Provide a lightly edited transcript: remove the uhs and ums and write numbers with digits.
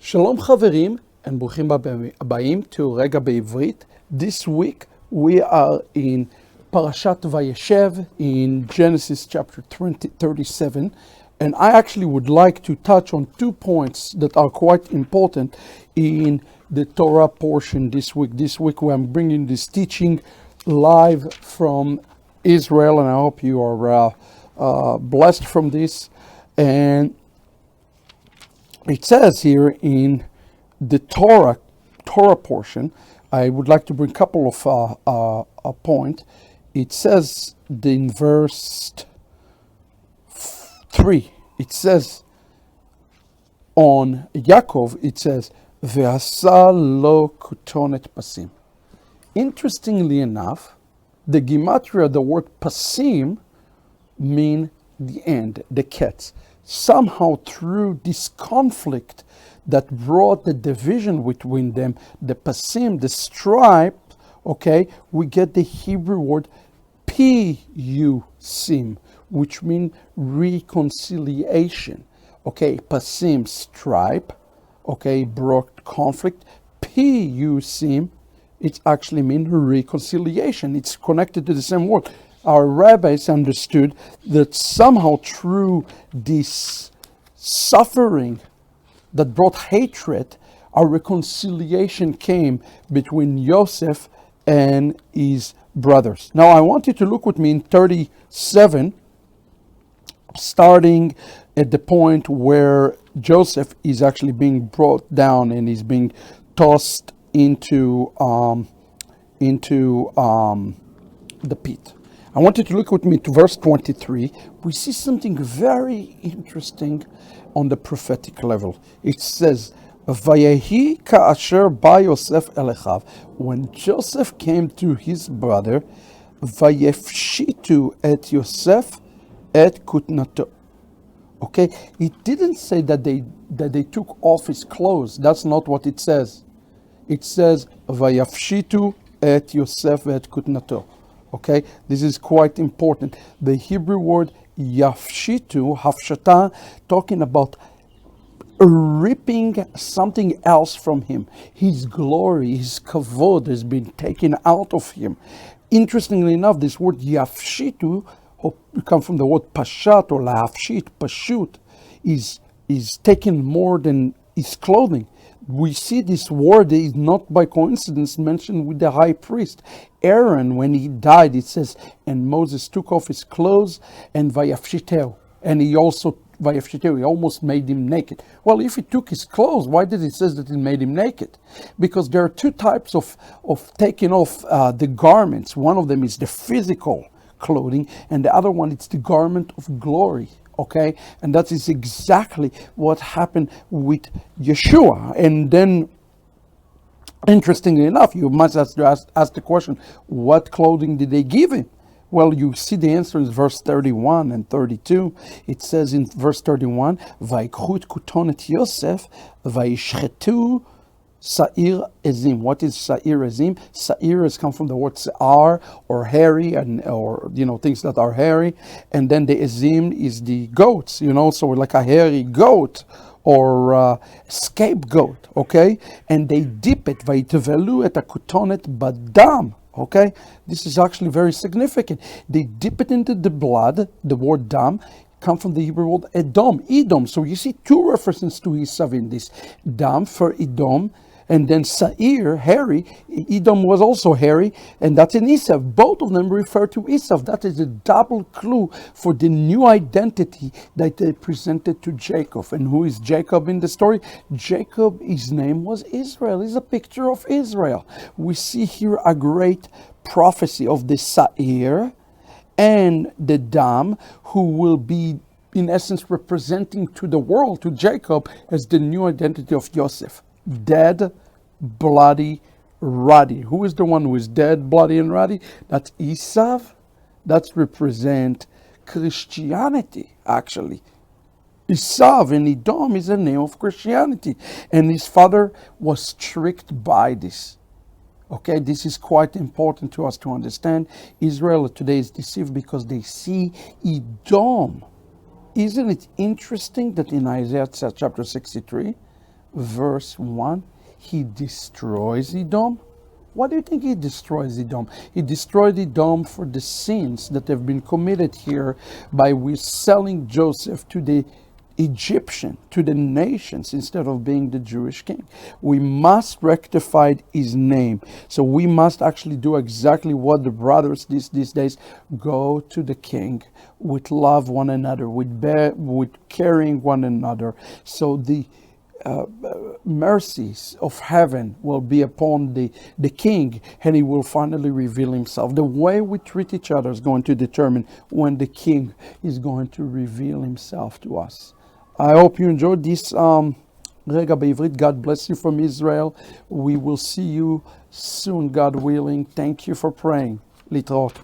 Shalom Chaverim and Bruchim Abbaim to Rega Be'Ivrit. This week we are in Parashat Vayeshev in Genesis chapter 37, and I actually would like to touch on 2 points that are quite important in the Torah portion this week. This week I'm bringing this teaching live from Israel, and I hope you are blessed from this. And it says here in the Torah portion, I would like to bring a couple of a point. It says in verse 3, it says on Yaakov, it says, Ve'asa lo kutonet pasim. Interestingly enough, the gematria, the word pasim, mean the end, the ketz. Somehow through this conflict that brought the division between them, the pasim, the stripe, okay, we get the Hebrew word piyusim, which means reconciliation. Okay, pasim, stripe, okay, brought conflict. Piyusim, it actually means reconciliation. It's connected to the same word. Our rabbis understood that somehow through this suffering that brought hatred, a reconciliation came between Joseph and his brothers. Now I want you to look with me in 37, starting at the point where Joseph is actually being brought down and is being tossed into the pit. I want you to look with me to verse 23. We see something very interesting on the prophetic level. It says, Vayehi ka'asher ba Yosef elechav. When Joseph came to his brother, Vayefshitu et Yosef et kutnato. Okay, it didn't say that they took off his clothes. That's not what it says. It says, Vayefshitu et Yosef et kutnato. Okay, this is quite important. The Hebrew word yafshitu, hafshata, talking about ripping something else from him. His glory, his kavod has been taken out of him. Interestingly enough, this word yafshitu, comes from the word pashat or lahafshit, pashut, is taken more than his clothing. We see this word is not by coincidence mentioned with the high priest. Aaron, when he died, it says, and Moses took off his clothes and vayafshiteu. And he almost made him naked. Well, if he took his clothes, why did it say that it made him naked? Because there are two types of taking off the garments. One of them is the physical clothing, and the other one is the garment of glory. Okay, and that is exactly what happened with Yeshua. And then, interestingly enough, you must ask the question, what clothing did they give him? Well, you see the answer in verse 31 and 32. It says in verse 31, Vaikhut kutonet Yosef, Vaishchetu Sa'ir ezim. What is Sa'ir ezim? Sa'ir has come from the word Sa'ar, or hairy, or things that are hairy. And then the ezim is the goats, so like a hairy goat or scapegoat, okay? And they dip it, vayitevelu et akutonet badam. Okay, this is actually very significant. They dip it into the blood. The word dam come from the Hebrew word Edom. So you see two references to Esav in this. Dam for Edom, and then Sa'ir, hairy. Edom was also hairy, and that's in Esav. Both of them refer to Esav. That is a double clue for the new identity that they presented to Jacob. And who is Jacob in the story? Jacob, his name was Israel. He's a picture of Israel. We see here a great prophecy of the Sa'ir and the Dam, who will be, in essence, representing to the world, to Jacob, as the new identity of Joseph. Dead, bloody, ruddy. Who is the one who is dead, bloody, and ruddy? That's Esav. That represent Christianity, actually. Esav and Edom is a name of Christianity. And his father was tricked by this. Okay, this is quite important to us to understand. Israel today is deceived because they see Edom. Isn't it interesting that in Isaiah chapter 63, verse 1, he destroys Edom. Why do you think he destroys Edom? He destroyed Edom for the sins that have been committed here by selling Joseph to the Egyptian, to the nations, instead of being the Jewish king. We must rectify his name. So we must actually do exactly what the brothers these days go to the king with love one another, with caring one another. So the mercies of heaven will be upon the king, and he will finally reveal himself. The way we treat each other is going to determine when the king is going to reveal himself to us. I hope you enjoyed this רגע בעברית. God bless you from Israel. We will see you soon, God willing. Thank you for praying. להתראות.